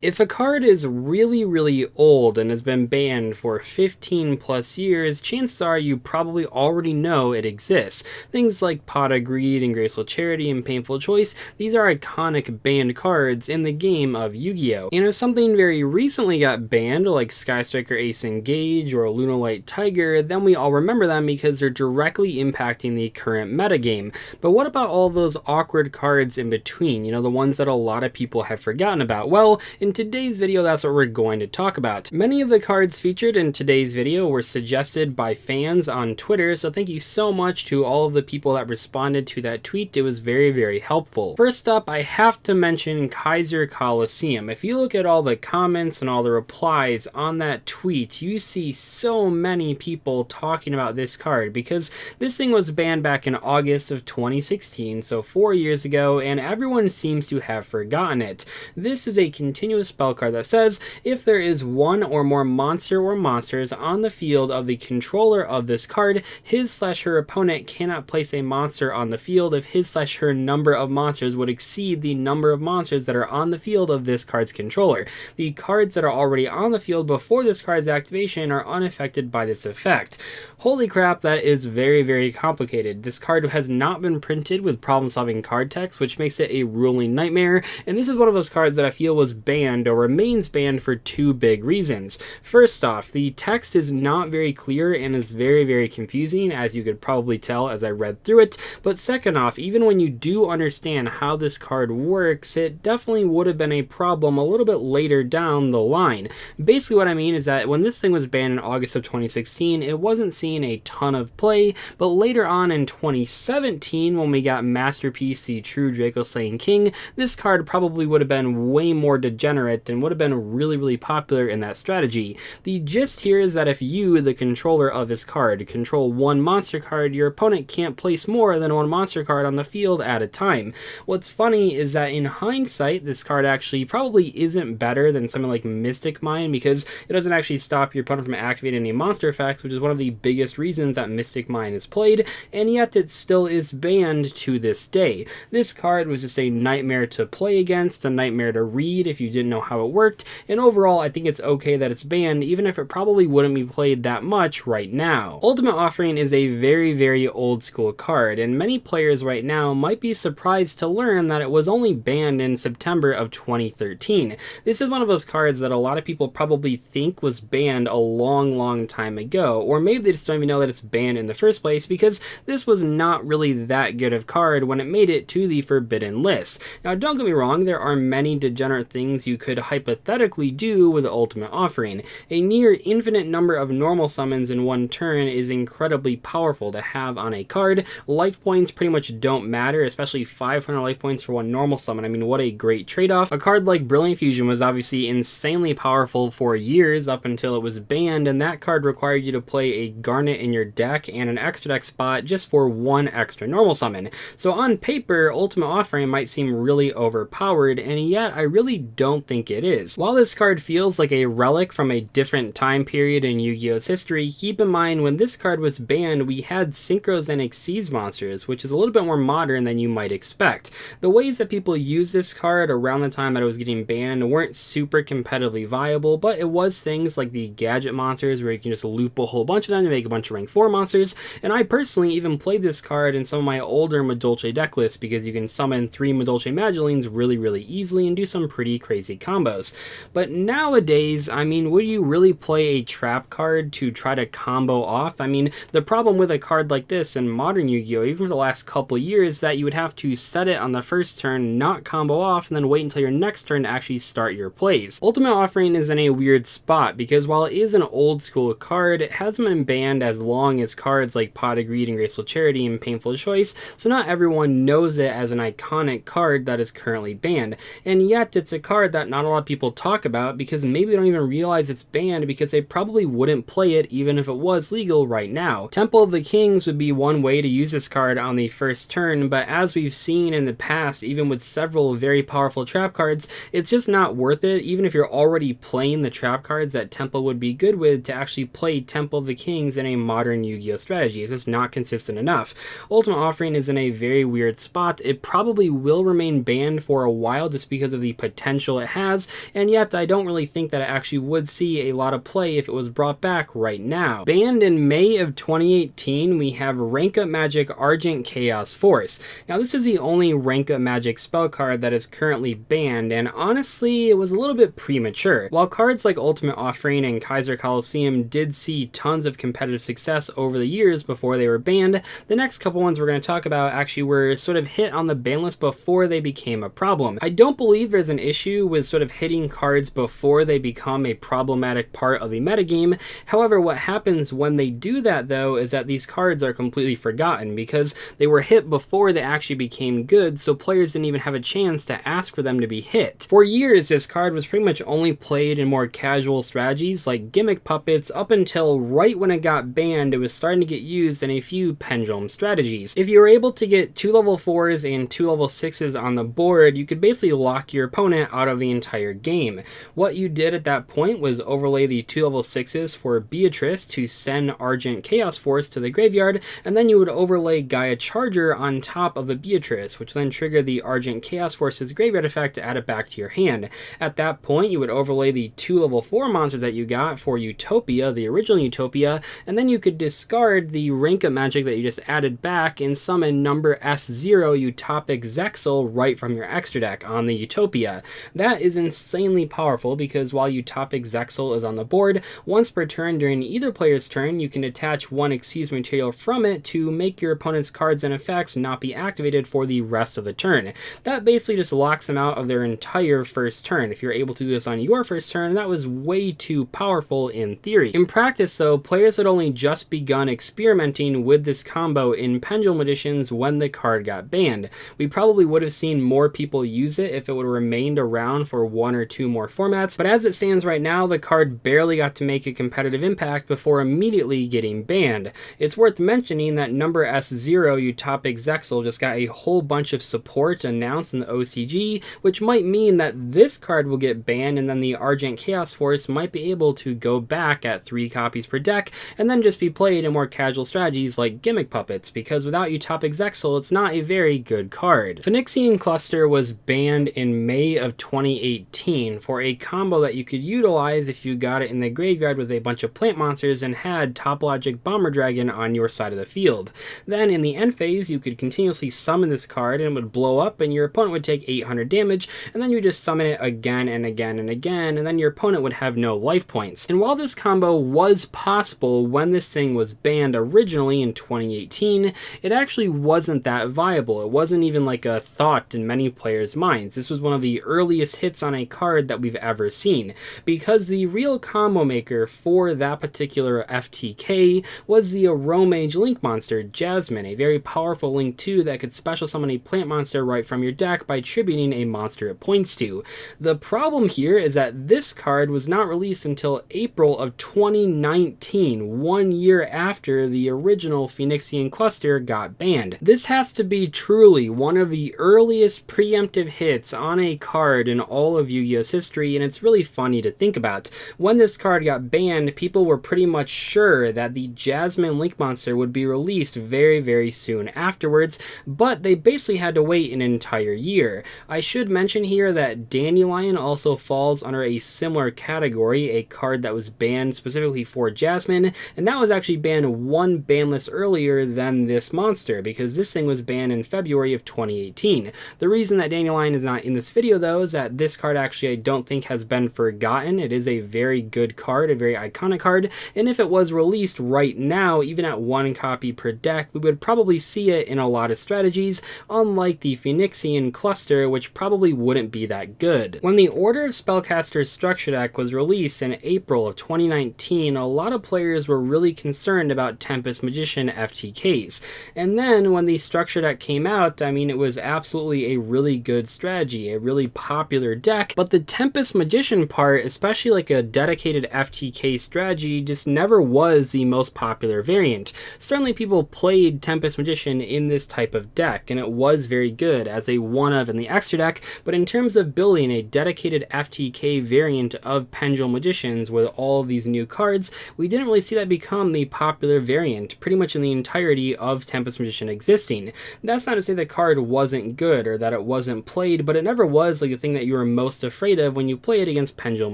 If a card is really old and has been banned for 15 plus years, chances are you probably already know it exists. Things like Pot of Greed and Graceful Charity and Painful Choice, these are iconic banned cards in the game of Yu-Gi-Oh! And if something very recently got banned, like Sky Striker Ace Engage or Lunalight Tiger, then we all remember them because they're directly impacting the current metagame. But what about all those awkward cards in between, the ones that a lot of people have forgotten about? Well, in today's video, that's what we're going to talk about. Many of the cards featured in today's video were suggested by fans on Twitter, so thank you so much to all of the people that responded to that tweet. It was very helpful. First up, I have to mention Kaiser Colosseum. If you look at all the comments and all the replies on that tweet, you see so many people talking about this card because this thing was banned back in August of 2016, so 4 years ago, and everyone seems to have forgotten it. This is a continuous spell card that says if there is one or more monster or monsters on the field of the controller of this card, his/her opponent cannot place a monster on the field if his/her number of monsters would exceed the number of monsters that are on the field of this card's controller. The cards that are already on the field before this card's activation are unaffected by this effect. Holy crap, that is very complicated. This card has not been printed with problem-solving card text, which makes it a ruling nightmare, and this is one of those cards that I feel was banned or remains banned for two big reasons. First off, the text is not very clear and is very confusing, as you could probably tell as I read through it. But second off, even when you do understand how this card works, it definitely would have been a problem a little bit later down the line. Basically what I mean is that when this thing was banned in August of 2016, it wasn't seen a ton of play, but later on in 2017, when we got Masterpiece, the True Draco Slaying King, this card probably would have been way more degenerate and would have been really popular in that strategy. The gist here is that if you, the controller of this card, control one monster card, your opponent can't place more than one monster card on the field at a time. What's funny is that in hindsight, this card actually probably isn't better than something like Mystic Mine because it doesn't actually stop your opponent from activating any monster effects, which is one of the biggest reasons that Mystic Mine is played, and yet it still is banned to this day. This card was just a nightmare to play against, a nightmare to read if you didn't know how it worked, and overall I think it's okay that it's banned, even if it probably wouldn't be played that much right now. Ultimate Offering is a very old school card, and many players right now might be surprised to learn that it was only banned in September of 2013. This is one of those cards that a lot of people probably think was banned a long time ago, or maybe they just don't even know that it's banned in the first place because this was not really that good of card when it made it to the forbidden list. Now don't get me wrong, there are many degenerate things you could hypothetically do with Ultimate Offering. A near infinite number of normal summons in one turn is incredibly powerful to have on a card. Life points pretty much don't matter, especially 500 life points for one normal summon. I mean, what a great trade-off. A card like Brilliant Fusion was obviously insanely powerful for years up until it was banned, and that card required you to play a Garnet in your deck and an extra deck spot just for one extra normal summon. So on paper, Ultimate Offering might seem really overpowered, and yet I really don't think it is. While this card feels like a relic from a different time period in Yu-Gi-Oh's history, keep in mind when this card was banned, we had Synchros and Xyz monsters, which is a little bit more modern than you might expect. The ways that people use this card around the time that it was getting banned weren't super competitively viable, but it was things like the gadget monsters where you can just loop a whole bunch of them to make a bunch of rank 4 monsters, and I personally even played this card in some of my older Madolche deck lists because you can summon 3 Madolche Magillines really easily and do some pretty crazy combos. But nowadays, I mean, would you really play a trap card to try to combo off? I mean, the problem with a card like this in modern Yu-Gi-Oh, even for the last couple years, is that you would have to set it on the first turn, not combo off, and then wait until your next turn to actually start your plays. Ultimate Offering is in a weird spot because while it is an old school card, it hasn't been banned as long as cards like Pot of Greed and Graceful Charity and Painful Choice, so not everyone knows it as an iconic card that is currently banned. And yet it's a card that not a lot of people talk about because maybe they don't even realize it's banned because they probably wouldn't play it even if it was legal right now. Temple of the Kings would be one way to use this card on the first turn, but as we've seen in the past, even with several very powerful trap cards, it's just not worth it, even if you're already playing the trap cards that Temple would be good with, to actually play Temple of the Kings in a modern Yu-Gi-Oh strategy. It's just not consistent enough. Ultimate Offering is in a very weird spot. It probably will remain banned for a while just because of the potential it has, and yet I don't really think that it actually would see a lot of play if it was brought back right now. Banned in May of 2018, we have Rank Up Magic Argent Chaos Force. Now this is the only Rank Up Magic spell card that is currently banned, and honestly it was a little bit premature. While cards like Ultimate Offering and Kaiser Colosseum did see tons of competitive success over the years before they were banned, the next couple ones we're going to talk about actually were sort of hit on the ban list before they became a problem. I don't believe there's an issue with sort of hitting cards before they become a problematic part of the metagame. However, what happens when they do that though is that these cards are completely forgotten because they were hit before they actually became good, so players didn't even have a chance to ask for them to be hit. For years, this card was pretty much only played in more casual strategies like Gimmick Puppets up until right when it got banned. It was starting to get used in a few pendulum strategies. If you were able to get 2 level 4s and 2 level 6s on the board, you could basically lock your opponent out of the entire game. What you did at that point was overlay the 2 level 6s for Beatrice to send Argent Chaos Force to the graveyard, and then you would overlay Gaia Charger on top of the Beatrice, which then triggered the Argent Chaos Force's graveyard effect to add it back to your hand. At that point, you would overlay the 2 level 4 monsters that you got for Utopia, the original Utopia, and then you could discard the Rank Up Magic that you just added back and summon number S0 Topic Zexal right from your extra deck on the Utopia. That is insanely powerful because while Topic Zexal is on the board, once per turn during either player's turn, you can attach 1 Excuse material from it to make your opponent's cards and effects not be activated for the rest of the turn. That basically just locks them out of their entire first turn. If you're able to do this on your first turn, that was way too powerful in theory. In practice though, players had only just begun experimenting with this combo in Pendulum editions when the card got banned. We probably would have seen more people use it if it would have remained around for 1 or 2 more formats, but as it stands right now, the card barely got to make a competitive impact before immediately getting banned. It's worth mentioning that number S0 Topic Zexal just got a whole bunch of support announced in the OCG, which might mean that this card will get banned and then the Argent Chaos Force might be able to go back at 3 copies per deck and then just be played in more casual strategies like Gimmick Puppets, because without Topic Zexal, it's not a very good card. Phoenixian Cluster was banned in May of 2018 for a combo that you could utilize if you got it in the graveyard with a bunch of plant monsters and had Topologic Bomber Dragon on your side of the field. Then in the end phase, you could continuously summon this card and it would blow up and your opponent would take 800 damage, and then you just summon it again and again and again, and then your opponent would have no life points. And while this combo was possible when this thing was banned originally in 2018, it actually wasn't that viable. It wasn't even like a thought in many players' minds. This was one of the earliest hits on a card that we've ever seen, because the real combo maker for that particular FTK was the Aromage Link monster, Jasmine, a very powerful Link 2 that could special summon a plant monster right from your deck by tributing a monster it points to. The problem here is that this card was not released until April of 2019, 1 year after the original Phoenixian Cluster got banned. This has to be truly one of the earliest preemptive hits on a card in all of Yu-Gi-Oh's history, and it's really funny to think about. When this card got banned, people were pretty much sure that the Jasmine Link monster would be released very, very soon afterwards, but they basically had to wait an entire year. I should mention here that Dandelion also falls under a similar category, a card that was banned specifically for Jasmine, and that was actually banned 1 ban list earlier than this monster, because this thing was banned in February of 2018. The reason that Dandelion is not in this video though is that this card actually I don't think has been forgotten. It is a very good card, a very iconic card, and if it was released right now, even at 1 copy per deck, we would probably see it in a lot of strategies, unlike the Phoenixian Cluster, which probably wouldn't be that good. When the Order of Spellcasters structure deck was released in April of 2019, a lot of players were really concerned about Tempest Magician FTKs. And then when the structure deck came out, I mean, it was absolutely a really good strategy, a really popular deck, but the Tempest Magician part, especially like a dedicated FTK strategy, just never was the most popular variant. Certainly people played Tempest Magician in this type of deck, and it was very good as a one-of in the extra deck, but in terms of building a dedicated FTK variant of Pendulum Magicians with all these new cards, we didn't really see that become the popular variant pretty much in the entirety of Tempest Magician existing. That's not to say the card wasn't good or that it wasn't played, but it never was like the thing that you were most afraid of when you play it against Pendulum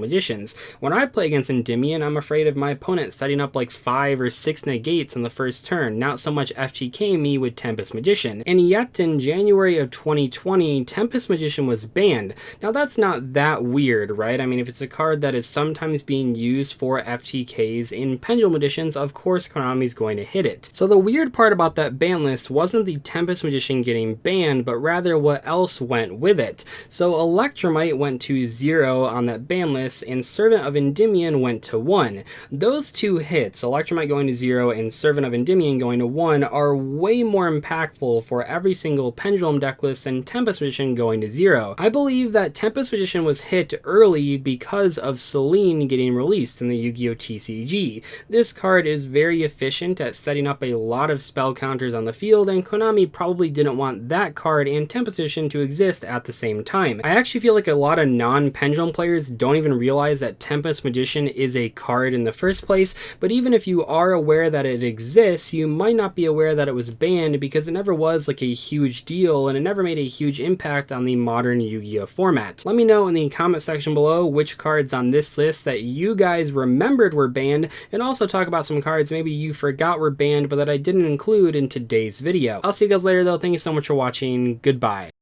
Magicians. When I play against Endymion, I'm afraid of my opponent setting up like 5 or 6 negates on the first turn, not so much FTK me with Tempest Magician. And yet in January of 2020, Tempest Magician was banned. Now that's not that weird, right? I mean, if it's a card that is sometimes being used for FTKs in Pendulum Magicians, of course Konami's going to hit it. So the weird part about that ban list wasn't the Tempest Magician getting banned, but rather what else went with it. So Electromite went to 0 on that ban list, and Servant of Endymion went to 1. Those two hits, Electromite going to 0 and Servant of Endymion going to 1, are way more impactful for every single Pendulum deck list than Tempest Magician going to 0. I believe that Tempest Magician was hit early because of Selene getting released in the Yu-Gi-Oh! TCG. This card is very efficient at setting up a lot of spell counters on the field, and Konami probably didn't want that card and Tempest Magician to exist at the same time. I actually feel like a lot of non-Pendulum players don't even realize that Tempest Magician is a card in the first place, but even if you are aware that it exists, you might not be aware that it was banned because it never was like a huge deal and it never made a huge impact on the modern Yu-Gi-Oh! Format. Let me know in the comment section below which cards on this list that you guys remembered were banned, and also talk about some cards maybe you forgot were banned but that I didn't include in today's video. I'll see you guys later though. Thank you so much for watching. Goodbye.